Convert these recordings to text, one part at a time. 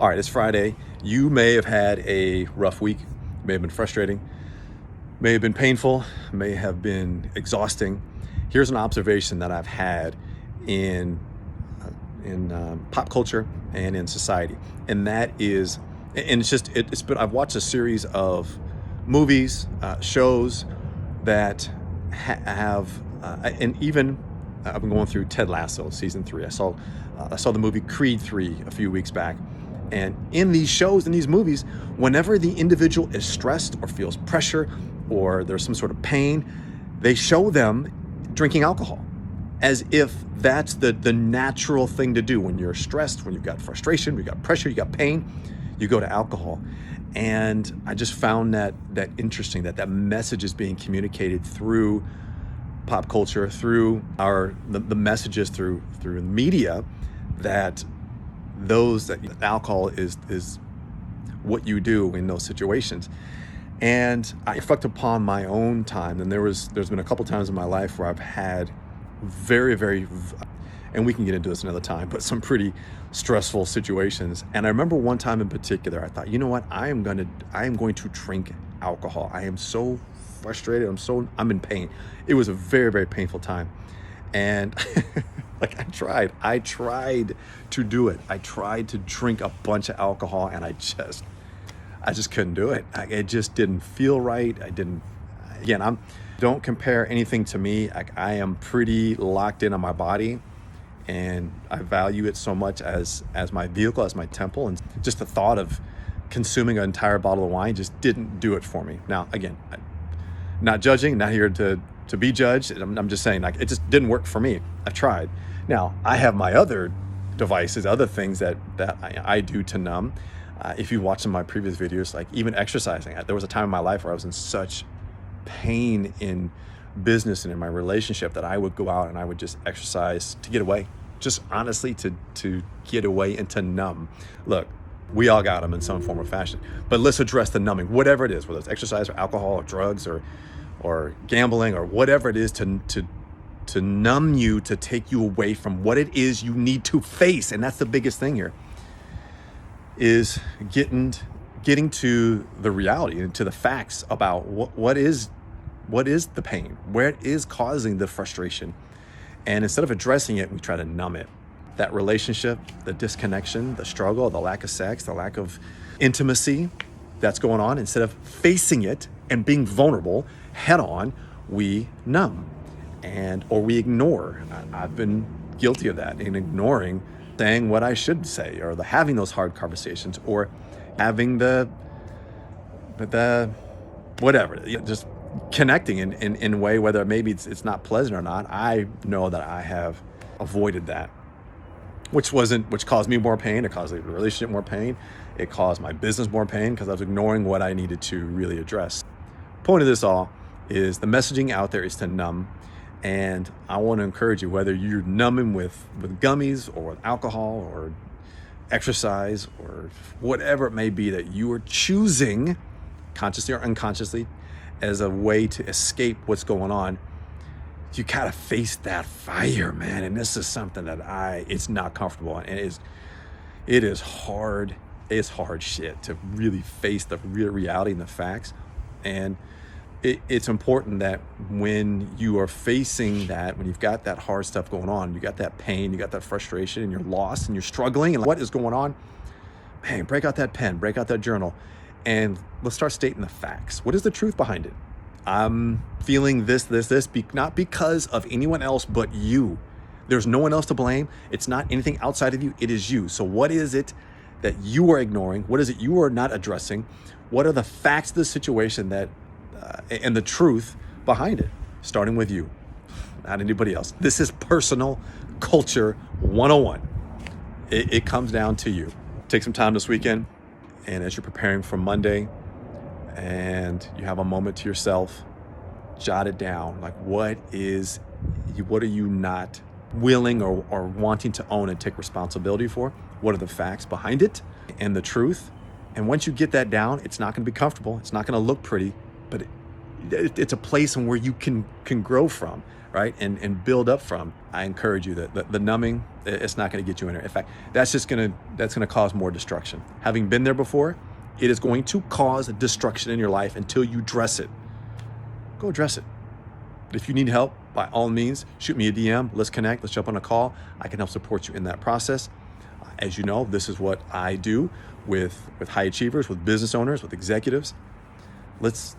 All right, it's Friday. You may have had a rough week, may have been frustrating, may have been painful, may have been exhausting. Here's an observation that I've had in pop culture and in society, and that is, and it's been I've watched a series of movies, shows that have, and even I've been going through Ted Lasso season 3. I saw the movie Creed 3 a few weeks back. And in these shows, in these movies, whenever the individual is stressed or feels pressure or there's some sort of pain, they show them drinking alcohol as if that's the natural thing to do. When you're stressed, when you've got frustration, you've got pressure, you got pain, you go to alcohol. And I just found that interesting, that message is being communicated through pop culture, through the messages through the media, that alcohol is what you do in those situations. And I reflect upon my own time, and there's been a couple times in my life where I've had very, and we can get into this another time, but some pretty stressful situations. And I remember one time in particular, I thought, you know what, I am going to drink alcohol. I am so frustrated. I'm in pain. It was a very painful time. And like I tried to do it. I tried to drink a bunch of alcohol, and I just couldn't do it. It just didn't feel right. Don't compare anything to me. I am pretty locked in on my body, and I value it so much as my vehicle, as my temple. And just the thought of consuming an entire bottle of wine just didn't do it for me. Now, again, I'm not judging, not here to be judged. I'm just saying, it just didn't work for me. I've tried. Now, I have my other devices, other things that I do to numb. If you watch some of my previous videos, like even exercising, there was a time in my life where I was in such pain in business and in my relationship that I would go out and I would just exercise to get away, just honestly to get away and to numb. Look, we all got them in some form or fashion, but let's address the numbing, whatever it is, whether it's exercise or alcohol or drugs or gambling or whatever it is, to numb you, to take you away from what it is you need to face. And that's the biggest thing here, is getting to the reality and to the facts about what is the pain, where it is causing the frustration. And instead of addressing it, we try to numb it. That relationship, the disconnection, the struggle, the lack of sex, the lack of intimacy that's going on, instead of facing it and being vulnerable head on, we numb or we ignore. I've been guilty of that, in ignoring saying what I should say, or having those hard conversations, or having the whatever, just connecting in a way, whether maybe it's not pleasant or not. I know that I have avoided that, which caused me more pain. It caused the relationship more pain. It caused my business more pain, because I was ignoring what I needed to really address. Point of this all is the messaging out there is to numb. And I want to encourage you, whether you're numbing with gummies or with alcohol or exercise or whatever it may be, that you are choosing, consciously or unconsciously, as a way to escape what's going on. You gotta face that fire, man. And this is something that it's not comfortable, and it is hard. It's hard shit to really face the real reality and the facts. And it's important that when you are facing that, when you've got that hard stuff going on, you got that pain, you got that frustration, and you're lost and you're struggling, and what is going on, man, break out that pen, break out that journal, and let's start stating the facts. What is the truth behind it? I'm feeling this, not because of anyone else but you. There's no one else to blame. It's not anything outside of you. It is you. So what is it that you are ignoring? What is it you are not addressing? What are the facts of the situation and the truth behind it? Starting with you, not anybody else. This is personal culture 101. It comes down to you. Take some time this weekend, and as you're preparing for Monday and you have a moment to yourself, jot it down. Like, what are you not willing or wanting to own and take responsibility for? What are the facts behind it and the truth? And once you get that down, it's not going to be comfortable. It's not going to look pretty, but it's a place where you can grow from, right? And build up from. I encourage you that the numbing, it's not going to get you in there. In fact, that's going to cause more destruction. Having been there before, it is going to cause destruction in your life until you dress it. Go address it. If you need help, by all means, shoot me a DM. Let's connect. Let's jump on a call. I can help support you in that process. As you know, this is what I do with high achievers, with business owners, with executives. Let's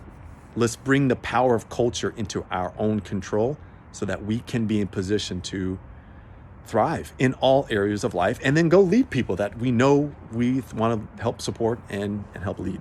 bring the power of culture into our own control so that we can be in position to thrive in all areas of life, and then go lead people that we know we want to help support and help lead.